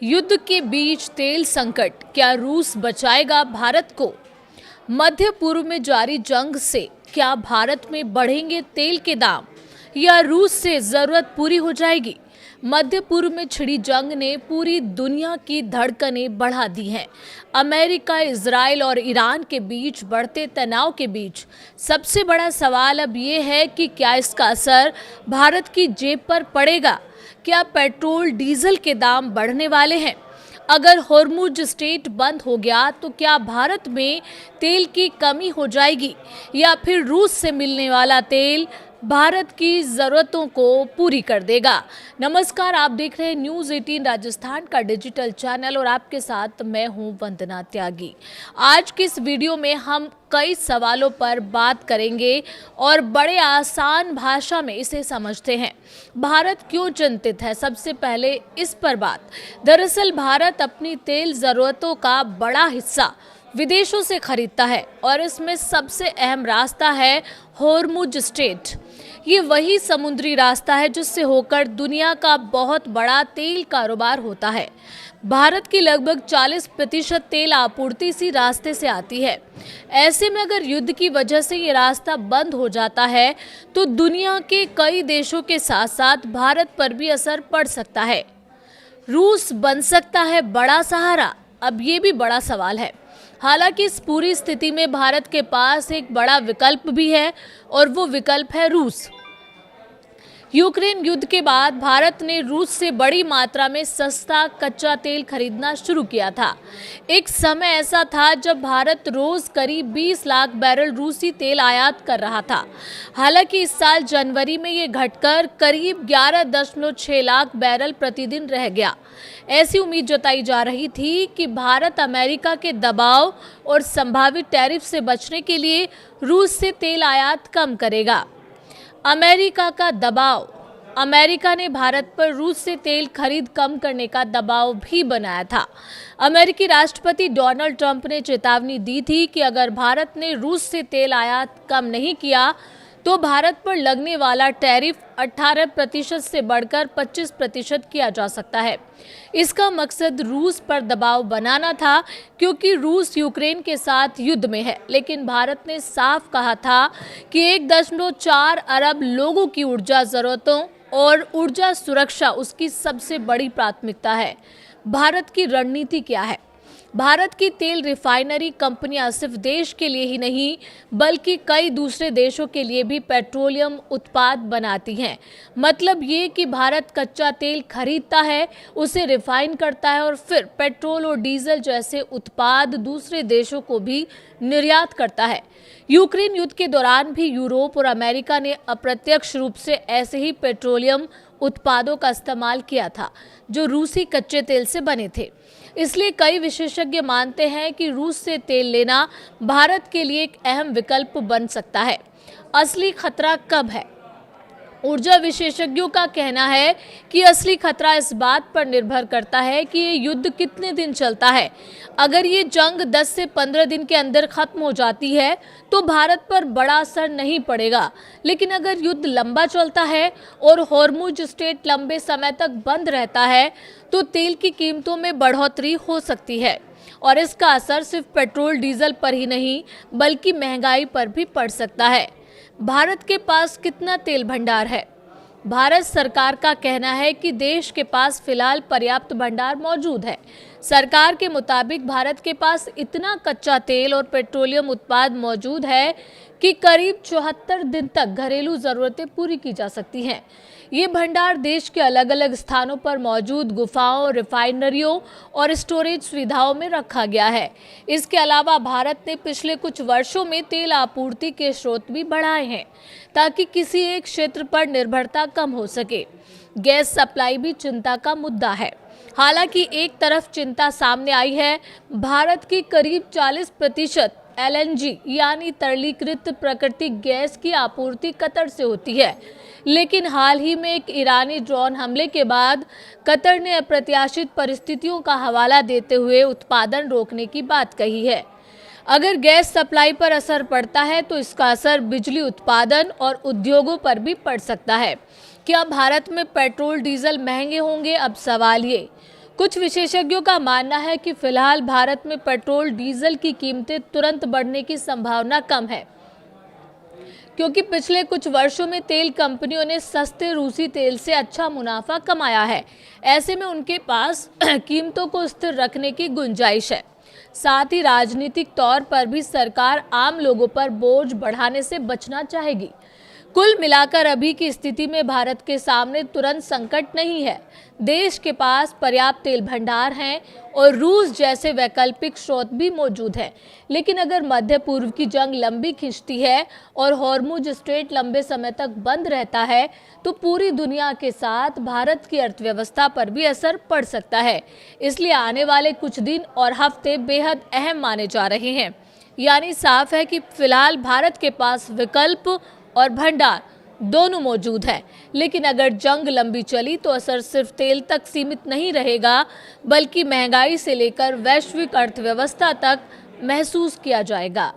युद्ध के बीच तेल संकट, क्या रूस बचाएगा भारत को? मध्य पूर्व में जारी जंग से क्या भारत में बढ़ेंगे तेल के दाम या रूस से जरूरत पूरी हो जाएगी? मध्य पूर्व में छिड़ी जंग ने पूरी दुनिया की धड़कनें बढ़ा दी हैं। अमेरिका, इजराइल और ईरान के बीच बढ़ते तनाव के बीच सबसे बड़ा सवाल अब ये है कि क्या इसका असर भारत की जेब पर पड़ेगा? क्या पेट्रोल डीजल के दाम बढ़ने वाले हैं? अगर होर्मुज स्ट्रेट बंद हो गया तो क्या भारत में तेल की कमी हो जाएगी या फिर रूस से मिलने वाला तेल भारत की ज़रूरतों को पूरी कर देगा? नमस्कार, आप देख रहे हैं न्यूज़ 18 राजस्थान का डिजिटल चैनल और आपके साथ मैं हूं वंदना त्यागी। आज की इस वीडियो में हम कई सवालों पर बात करेंगे और बड़े आसान भाषा में इसे समझते हैं। भारत क्यों चिंतित है, सबसे पहले इस पर बात। दरअसल भारत अपनी तेल ज़रूरतों का बड़ा हिस्सा विदेशों से खरीदता है और इसमें सबसे अहम रास्ता है होर्मुज स्ट्रेट। ये वही समुद्री रास्ता है जिससे होकर दुनिया का बहुत बड़ा तेल कारोबार होता है। भारत की लगभग 40% तेल आपूर्ति इसी रास्ते से आती है। ऐसे में अगर युद्ध की वजह से ये रास्ता बंद हो जाता है तो दुनिया के कई देशों के साथ साथ भारत पर भी असर पड़ सकता है। रूस बन सकता है बड़ा सहारा? अब ये भी बड़ा सवाल है। हालांकि इस पूरी स्थिति में भारत के पास एक बड़ा विकल्प भी है और वो विकल्प है रूस। यूक्रेन युद्ध के बाद भारत ने रूस से बड़ी मात्रा में सस्ता कच्चा तेल खरीदना शुरू किया था। एक समय ऐसा था जब भारत रोज करीब 20 लाख बैरल रूसी तेल आयात कर रहा था। हालांकि इस साल जनवरी में ये घटकर करीब 11.6 लाख बैरल प्रतिदिन रह गया। ऐसी उम्मीद जताई जा रही थी कि भारत अमेरिका के दबाव और संभावित टैरिफ से बचने के लिए रूस से तेल आयात कम करेगा। अमेरिका का दबाव। अमेरिका ने भारत पर रूस से तेल खरीद कम करने का दबाव भी बनाया था। अमेरिकी राष्ट्रपति डोनाल्ड ट्रंप ने चेतावनी दी थी कि अगर भारत ने रूस से तेल आयात कम नहीं किया तो भारत पर लगने वाला टैरिफ 18% से बढ़कर 25% किया जा सकता है। इसका मकसद रूस पर दबाव बनाना था क्योंकि रूस यूक्रेन के साथ युद्ध में है। लेकिन भारत ने साफ कहा था कि 1.4 अरब लोगों की ऊर्जा जरूरतों और ऊर्जा सुरक्षा उसकी सबसे बड़ी प्राथमिकता है। भारत की रणनीति क्या है? भारत की तेल रिफाइनरी कंपनियां सिर्फ देश के लिए ही नहीं बल्कि कई दूसरे देशों के लिए भी पेट्रोलियम उत्पाद बनाती हैं। मतलब ये कि भारत कच्चा तेल खरीदता है, उसे रिफाइन करता है और फिर पेट्रोल और डीजल जैसे उत्पाद दूसरे देशों को भी निर्यात करता है। यूक्रेन युद्ध के दौरान भी यूरोप और अमेरिका ने अप्रत्यक्ष रूप से ऐसे ही पेट्रोलियम उत्पादों का इस्तेमाल किया था जो रूसी कच्चे तेल से बने थे। इसलिए कई विशेषज्ञ मानते हैं कि रूस से तेल लेना भारत के लिए एक अहम विकल्प बन सकता है। असली खतरा कब है? ऊर्जा विशेषज्ञों का कहना है कि असली खतरा इस बात पर निर्भर करता है कि ये युद्ध कितने दिन चलता है। अगर ये जंग 10 से 15 दिन के अंदर खत्म हो जाती है तो भारत पर बड़ा असर नहीं पड़ेगा। लेकिन अगर युद्ध लंबा चलता है और होर्मुज स्ट्रेट लंबे समय तक बंद रहता है तो तेल की कीमतों में बढ़ोतरी हो सकती है और इसका असर सिर्फ पेट्रोल डीजल पर ही नहीं बल्कि महंगाई पर भी पड़ सकता है। भारत के पास कितना तेल भंडार है? भारत सरकार का कहना है कि देश के पास फिलहाल पर्याप्त भंडार मौजूद है। सरकार के मुताबिक भारत के पास इतना कच्चा तेल और पेट्रोलियम उत्पाद मौजूद है कि करीब 74 दिन तक घरेलू जरूरतें पूरी की जा सकती हैं। ये भंडार देश के अलग अलग स्थानों पर मौजूद गुफाओं, रिफाइनरियों और स्टोरेज सुविधाओं में रखा गया है। इसके अलावा भारत ने पिछले कुछ वर्षों में तेल आपूर्ति के स्रोत भी बढ़ाए हैं ताकि किसी एक क्षेत्र पर निर्भरता कम हो सके। गैस सप्लाई भी चिंता का मुद्दा है। हालांकि एक तरफ चिंता सामने आई है, भारत की करीब 40% एलएनजी यानी तरलीकृत प्राकृतिक गैस की आपूर्ति कतर से होती है। लेकिन हाल ही में एक ईरानी ड्रोन हमले के बाद कतर ने अप्रत्याशित परिस्थितियों का हवाला देते हुए उत्पादन रोकने की बात कही है। अगर गैस सप्लाई पर असर पड़ता है तो इसका असर बिजली उत्पादन और उद्योगों पर भी पड़ सकता है। क्या भारत में पेट्रोल डीजल महंगे होंगे? अब सवाल ये, कुछ विशेषज्ञों का मानना है कि फिलहाल भारत में पेट्रोल डीजल की कीमतें तुरंत बढ़ने की संभावना कम है, क्योंकि पिछले कुछ वर्षों में तेल कंपनियों ने सस्ते रूसी तेल से अच्छा मुनाफा कमाया है। ऐसे में उनके पास कीमतों को स्थिर रखने की गुंजाइश है। साथ ही राजनीतिक तौर पर भी सरकार आम लोगों पर बोझ बढ़ाने से बचना चाहेगी। कुल मिलाकर अभी की स्थिति में भारत के सामने तुरंत संकट नहीं है। देश के पास पर्याप्त तेल भंडार हैं और रूस जैसे वैकल्पिक स्रोत भी मौजूद हैं। लेकिन अगर मध्य पूर्व की जंग लंबी खिंचती है और हॉर्मुज स्ट्रेट लंबे समय तक बंद रहता है, तो पूरी दुनिया के साथ भारत की अर्थव्यवस्था पर भी असर पड़ सकता है। इसलिए आने वाले कुछ दिन और हफ्ते बेहद अहम माने जा रहे हैं। यानी साफ है कि फिलहाल भारत के पास विकल्प और भंडार दोनों मौजूद है। लेकिन अगर जंग लंबी चली तो असर सिर्फ तेल तक सीमित नहीं रहेगा, बल्कि महंगाई से लेकर वैश्विक अर्थव्यवस्था तक महसूस किया जाएगा।